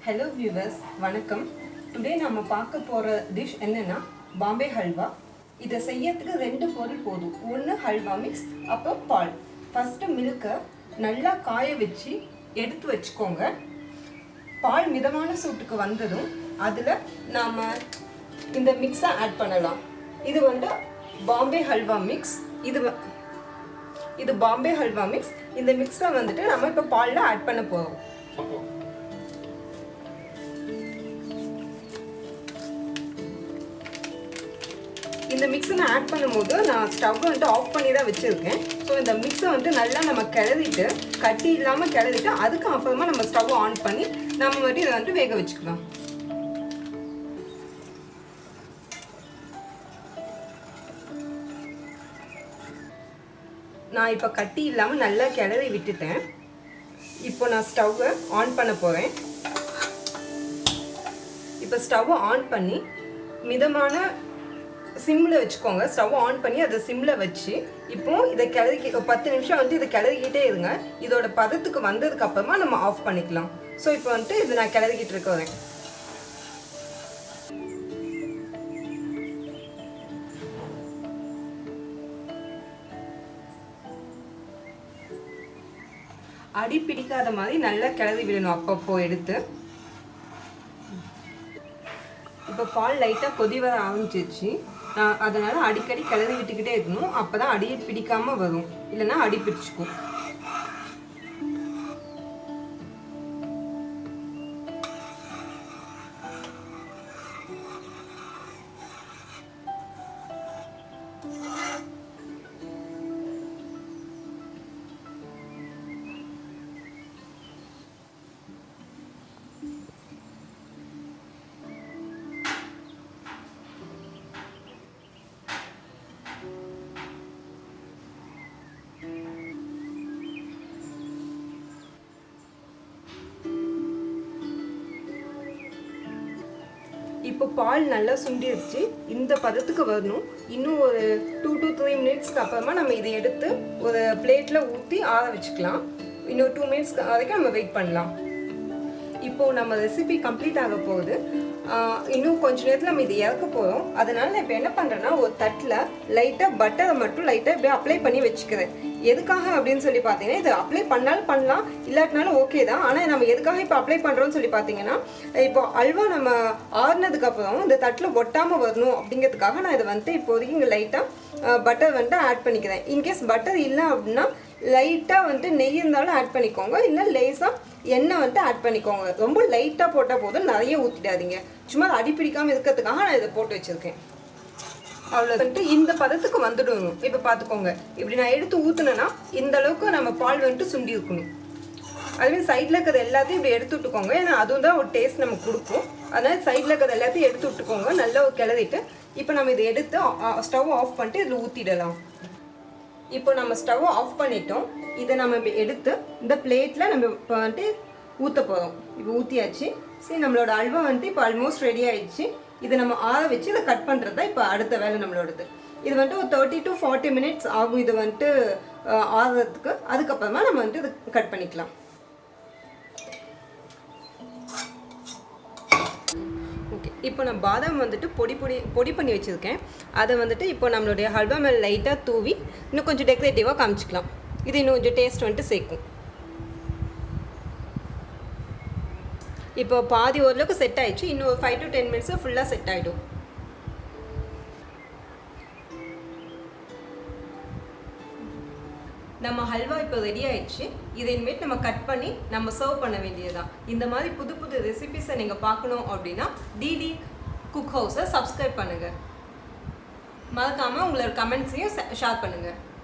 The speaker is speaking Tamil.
Hello viewers, வணக்கம். Today நாம பார்க்க போற டிஷ் என்னன்னா பாம்பே ஹல்வா. இத செய்யறதுக்கு ரெண்டு பொருள் போதும். ஒன்னு ஹல்வா மிக்ஸ், அப்புறம் பால். ஃபர்ஸ்ட் மில்க நல்லா காய வச்சு எடுத்து வச்சுக்கோங்க. பால் மிதமான சூட்டுக்கு வந்ததும் அதுல நாம இந்த மிக்ஸை ஆட் பண்ணலாம். இது வந்து பாம்பே ஹல்வா மிக்ஸ். இது பாம்பே ஹல்வா மிக்ஸ். இந்த மிக்ஸை வந்துட்டு நம்ம இப்போ பால்ல ஆட் பண்ண போறோம். இந்த மிக்ஸை நான் ஆட் பண்ணும்போது நான் ஸ்டவ் வந்துட்டு ஆஃப் பண்ணி தான் வச்சுருக்கேன். ஸோ இந்த மிக்ஸை வந்துட்டு நல்லா நம்ம கிளறிட்டு கட்டி இல்லாமல் கிளறிட்டு அதுக்கு அப்புறமா நம்ம ஸ்டவ் ஆன் பண்ணி நம்ம வந்துட்டு இதை வந்துட்டு வேக வச்சுக்கலாம். நான் இப்போ கட்டி இல்லாமல் நல்லா கிளறி விட்டுட்டேன். இப்போ நான் ஸ்டவ்வை ஆன் பண்ண போகிறேன். இப்போ ஸ்டவ்வை ஆன் பண்ணி மிதமான சிம்மில் வச்சுக்கோங்க. ஸ்டவ் ஆன் பண்ணி அதை சிம்மில் வச்சு இப்போ இதை கிளறி 10 நிமிஷம் வந்துட்டு இதை கிளறிக்கிட்டே இருங்க. இதோட பதத்துக்கு வந்ததுக்கு அப்புறமா நம்ம ஆஃப் பண்ணிக்கலாம். ஸோ இப்போ வந்துட்டு இது நான் கிளறிக்கிட்டு இருக்கேன். அடி பிடிக்காத மாதிரி நல்லா கிளறி விடணும் அப்பப்போ எடுத்து. இப்போ பால் லைட்டாக கொதி வர ஆரம்பிச்சிருச்சு. அதனால அடிக்கடி கிளறி விட்டுக்கிட்டே இருக்கணும். அப்போதான் அடியை பிடிக்காம வரும், இல்லைன்னா அடி பிடிச்சிக்கும். இப்போ பால் நல்லா சுண்டிடுச்சு. இந்த பதத்துக்கு வரணும். இன்னும் ஒரு 2 to 3 மினிட்ஸ்க்கு அப்புறமா நம்ம இதை எடுத்து ஒரு பிளேட்டில் ஊற்றி ஆற வச்சுக்கலாம். இன்னும் 2 மினிட்ஸ்க்கு வரைக்கும் நம்ம வெயிட் பண்ணலாம். இப்போது நம்ம ரெசிபி கம்ப்ளீட் ஆக போகுது. இன்னும் கொஞ்ச நேரத்தில் நம்ம இதை இறக்க போகிறோம். அதனால் நான் இப்போ என்ன பண்ணுறேன்னா ஒரு தட்டில் லைட்டாக பட்டரை மட்டும் லைட்டாக இப்படியே அப்ளை பண்ணி வச்சுக்கிறேன். எதுக்காக அப்படின்னு சொல்லி பார்த்தீங்கன்னா, இது அப்ளை பண்ணாலும் பண்ணலாம், இல்லாட்டினாலும் ஓகே தான். ஆனால் நம்ம எதுக்காக இப்போ அப்ளை பண்ணுறோன்னு சொல்லி பார்த்தீங்கன்னா, இப்போ அல்வா நம்ம ஆறுனதுக்கப்புறம் இந்த தட்டில் ஒட்டாமல் வரணும் அப்படிங்கிறதுக்காக நான் இதை வந்துட்டு இப்போதைக்கு இங்கே லைட்டாக பட்டர் வந்துட்டு ஆட் பண்ணிக்கிறேன். இன்கேஸ் பட்டர் இல்லை அப்படின்னா லைட்டாக வந்துட்டு நெய் இருந்தாலும் ஆட் பண்ணிக்கோங்க, இல்லை லேஸாக எண்ணெய் வந்துட்டு ஆட் பண்ணிக்கோங்க. ரொம்ப லைட்டாக போட்டால் போதும், நிறைய ஊற்றிடாதீங்க. சும்மா அடி பிடிக்காமல் இருக்கிறதுக்காக நான் இதை போட்டு வச்சுருக்கேன். அவ்வளோ வந்துட்டு இந்த பதத்துக்கு வந்துடணும். இப்போ பார்த்துக்கோங்க, இப்படி நான் எடுத்து ஊற்றுனேன்னா இந்த அளவுக்கு நம்ம பால் வந்துட்டு சுண்டி இருக்கணும். அதுமாதிரி சைடில் இருக்கிறது எல்லாத்தையும் இப்படி எடுத்து விட்டுக்கோங்க. ஏன்னா அதுவும் தான் ஒரு டேஸ்ட் நமக்கு கொடுக்கும். அதனால் சைடில் இருக்கிறது எல்லாத்தையும் எடுத்து விட்டுக்கோங்க. நல்லா கிளறிட்டு இப்போ நம்ம இதை எடுத்து ஸ்டவ் ஆஃப் பண்ணிட்டு இதில் ஊற்றிடலாம். இப்போ நம்ம ஸ்டவ் ஆஃப் பண்ணிட்டோம். இதை நம்ம இப்போ எடுத்து இந்த பிளேட்டில் நம்ம இப்போ வந்துட்டு ஊற்ற போகிறோம். இப்போ ஊற்றியாச்சு. சரி, நம்மளோட அல்வா வந்துட்டு இப்போ ஆல்மோஸ்ட் ரெடி ஆகிடுச்சு. இதை நம்ம ஆற வச்சு இதை கட் பண்ணுறது தான் இப்போ அடுத்த வேலை நம்மளோடது. இது வந்துட்டு ஒரு 30 to 40 மினிட்ஸ் ஆகும் இது வந்துட்டு ஆறுறதுக்கு. அதுக்கப்புறமா நம்ம வந்துட்டு இது கட் பண்ணிக்கலாம். ஓகே, இப்போ நான் பாதாம் வந்துட்டு பொடி பண்ணி வச்சுருக்கேன். அதை வந்துட்டு இப்போ நம்மளுடைய ஹல்வா மேலே லைட்டாக தூவி இன்னும் கொஞ்சம் டெக்கரேட்டிவாக காமிச்சிக்கலாம். இது இன்னும் கொஞ்சம் டேஸ்ட் வந்துட்டு சேர்க்கும். இப்போ பாதி ஓரளவுக்கு செட் ஆகிடுச்சு. இன்னும் ஒரு 5 to 10 மினிட்ஸில் ஃபுல்லாக செட் ஆகிடும். நம்ம ஹல்வா இப்போ ரெடி ஆயிடுச்சு. இதை இனிமேட்டு நம்ம கட் பண்ணி நம்ம சர்வ் பண்ண வேண்டியதுதான். இந்த மாதிரி புது புது ரெசிபிஸை நீங்கள் பார்க்கணும் அப்படின்னா டிடி குக் ஹவுஸை சப்ஸ்கிரைப் பண்ணுங்கள். மறக்காமல் உங்களோட கமெண்ட்ஸையும் ஷேர் பண்ணுங்கள்.